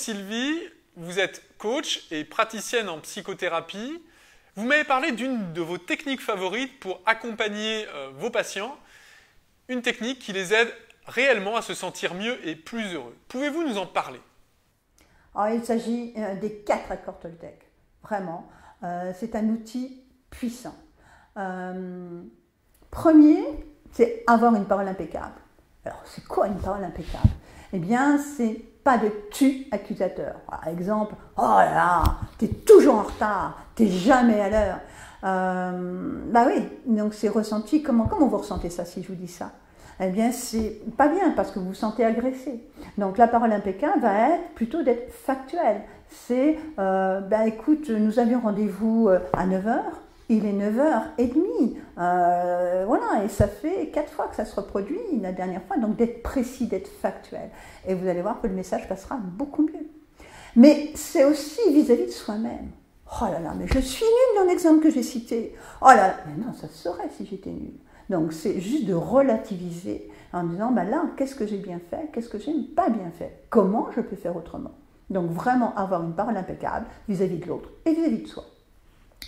Sylvie, vous êtes coach et praticienne en psychothérapie. Vous m'avez parlé d'une de vos techniques favorites pour accompagner vos patients, une technique qui les aide réellement à se sentir mieux et plus heureux. Pouvez-vous nous en parler? Alors, il s'agit des 4 accords Toltec. Vraiment, c'est un outil puissant. Premier, c'est avoir une parole impeccable. Alors, c'est quoi une parole impeccable? Eh bien, c'est pas de tu accusateur. Par exemple, oh là là, t'es toujours en retard, t'es jamais à l'heure. Bah oui, donc c'est ressenti. Comment vous ressentez ça si je vous dis ça? Eh bien, c'est pas bien parce que vous vous sentez agressé. Donc, la parole impeccable va être plutôt d'être factuelle. C'est, écoute, nous avions rendez-vous à 9 h, il est 9 h 30. Voilà, et ça fait 4 fois que ça se reproduit la dernière fois. Donc, d'être précis, d'être factuel. Et vous allez voir que le message passera beaucoup mieux. Mais c'est aussi vis-à-vis de soi-même. Oh là là, mais je suis nulle dans l'exemple que j'ai cité. Oh là là, mais non, ça se saurait si j'étais nulle. Donc, c'est juste de relativiser en disant, là, qu'est-ce que j'ai bien fait, qu'est-ce que j'ai pas bien fait, comment je peux faire autrement. Donc, vraiment avoir une parole impeccable vis-à-vis de l'autre et vis-à-vis de soi.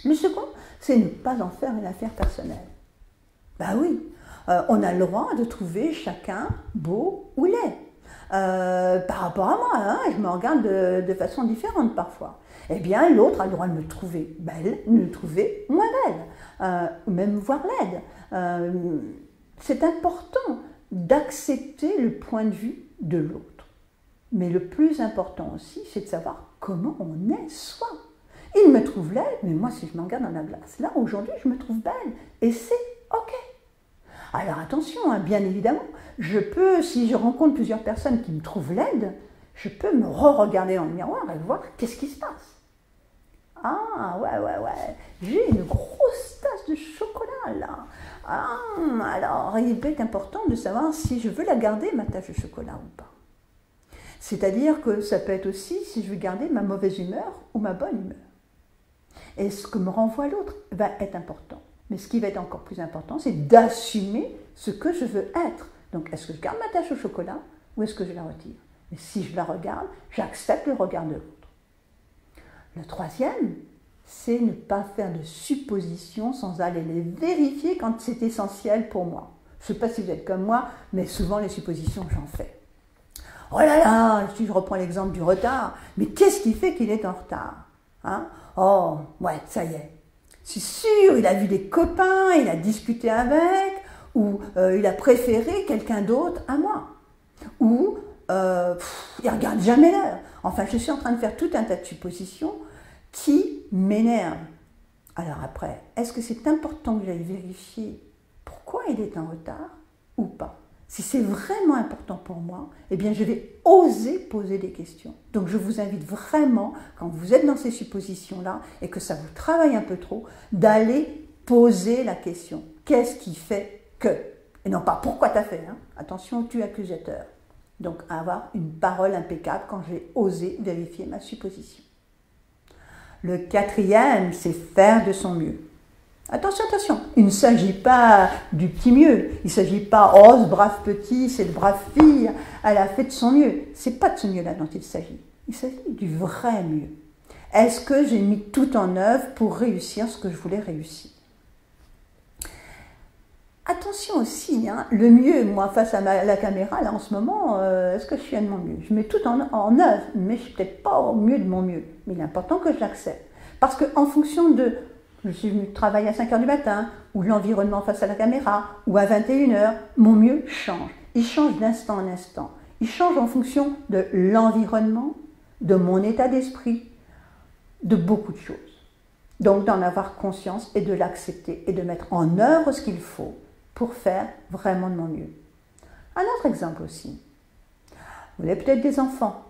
Le second, c'est ne pas en faire une affaire personnelle. Ben oui, on a le droit de trouver chacun beau ou laid. Par rapport à moi, hein, je me regarde de façon différente parfois. Eh bien, l'autre a le droit de me trouver belle, de me trouver moins belle, ou même voire laide. C'est important d'accepter le point de vue de l'autre. Mais le plus important aussi, c'est de savoir comment on est soi. Il me trouve laide, mais moi, si je me regarde dans la glace, là, aujourd'hui, je me trouve belle. Et c'est OK. Alors attention, hein, bien évidemment, je peux, si je rencontre plusieurs personnes qui me trouvent laide, je peux me re-regarder dans le miroir et voir qu'est-ce qui se passe. Ah, ouais, j'ai une grosse tasse de chocolat, là. Ah, alors, il peut être important de savoir si je veux la garder, ma tasse de chocolat, ou pas. C'est-à-dire que ça peut être aussi si je veux garder ma mauvaise humeur ou ma bonne humeur. Et ce que me renvoie l'autre va être important. Mais ce qui va être encore plus important, c'est d'assumer ce que je veux être. Donc, est-ce que je garde ma tasse au chocolat ou est-ce que je la retire? Et si je la regarde, j'accepte le regard de l'autre. Le troisième, c'est ne pas faire de suppositions sans aller les vérifier quand c'est essentiel pour moi. Je ne sais pas si vous êtes comme moi, mais souvent les suppositions, j'en fais. Oh là là, si je reprends l'exemple du retard, mais qu'est-ce qui fait qu'il est en retard, hein? Oh, ouais, ça y est. C'est sûr, il a vu des copains, il a discuté avec, ou il a préféré quelqu'un d'autre à moi. Ou il regarde jamais l'heure. Enfin, je suis en train de faire tout un tas de suppositions qui m'énervent. Alors après, est-ce que c'est important que j'aille vérifier pourquoi il est en retard ou pas? Si c'est vraiment important pour moi, eh bien je vais oser poser des questions. Donc je vous invite vraiment, quand vous êtes dans ces suppositions-là et que ça vous travaille un peu trop, d'aller poser la question. Qu'est-ce qui fait que? Et non pas pourquoi tu as fait, hein? Attention au tu accusateur. Donc avoir une parole impeccable quand j'ai osé vérifier ma supposition. Le quatrième, c'est faire de son mieux. Attention, attention, il ne s'agit pas du petit mieux, il ne s'agit pas, oh ce brave petit, cette brave fille, elle a fait de son mieux. Ce n'est pas de ce mieux-là dont il s'agit du vrai mieux. Est-ce que j'ai mis tout en œuvre pour réussir ce que je voulais réussir? Attention aussi, hein, le mieux, moi face à la caméra, là en ce moment, est-ce que je suis à mon mieux? Je mets tout en œuvre, mais je ne suis peut-être pas au mieux de mon mieux. Mais il est important que je l'accepte. Parce qu'en fonction de, je suis venue travailler à 5 h du matin, ou l'environnement face à la caméra, ou à 21 h, mon mieux change. Il change d'instant en instant. Il change en fonction de l'environnement, de mon état d'esprit, de beaucoup de choses. Donc d'en avoir conscience et de l'accepter et de mettre en œuvre ce qu'il faut pour faire vraiment de mon mieux. Un autre exemple aussi. Vous avez peut-être des enfants.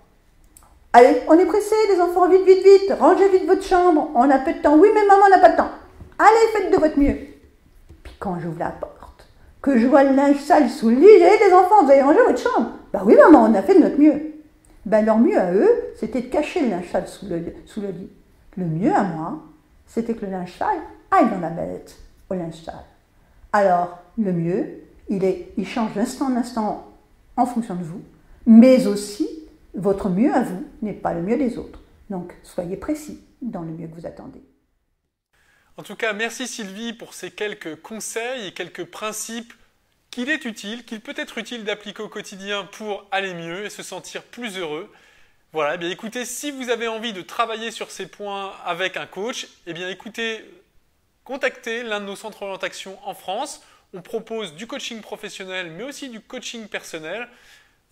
Allez, on est pressé, les enfants, vite, vite, vite, rangez vite votre chambre, on a peu de temps. Oui, mais maman, on n'a pas de temps. Allez, faites de votre mieux. Puis quand j'ouvre la porte, que je vois le linge sale sous le lit, j'ai les enfants, vous avez rangé votre chambre. Ben oui, maman, on a fait de notre mieux. Ben leur mieux à eux, c'était de cacher le linge sale sous le lit. Le mieux à moi, c'était que le linge sale aille dans la bête au linge sale. Alors, le mieux, il change d'instant en instant en fonction de vous, mais aussi Votre mieux à vous n'est pas le mieux des autres. Donc, soyez précis dans le mieux que vous attendez. En tout cas, merci Sylvie pour ces quelques conseils et quelques principes qu'il est utile, qu'il peut être utile d'appliquer au quotidien pour aller mieux et se sentir plus heureux. Voilà, eh bien écoutez, si vous avez envie de travailler sur ces points avec un coach, eh bien écoutez, contactez l'un de nos centres d'orientation en France. On propose du coaching professionnel, mais aussi du coaching personnel.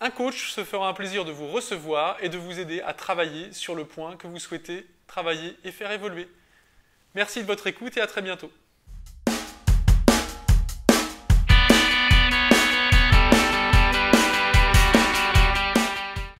Un coach se fera un plaisir de vous recevoir et de vous aider à travailler sur le point que vous souhaitez travailler et faire évoluer. Merci de votre écoute et à très bientôt.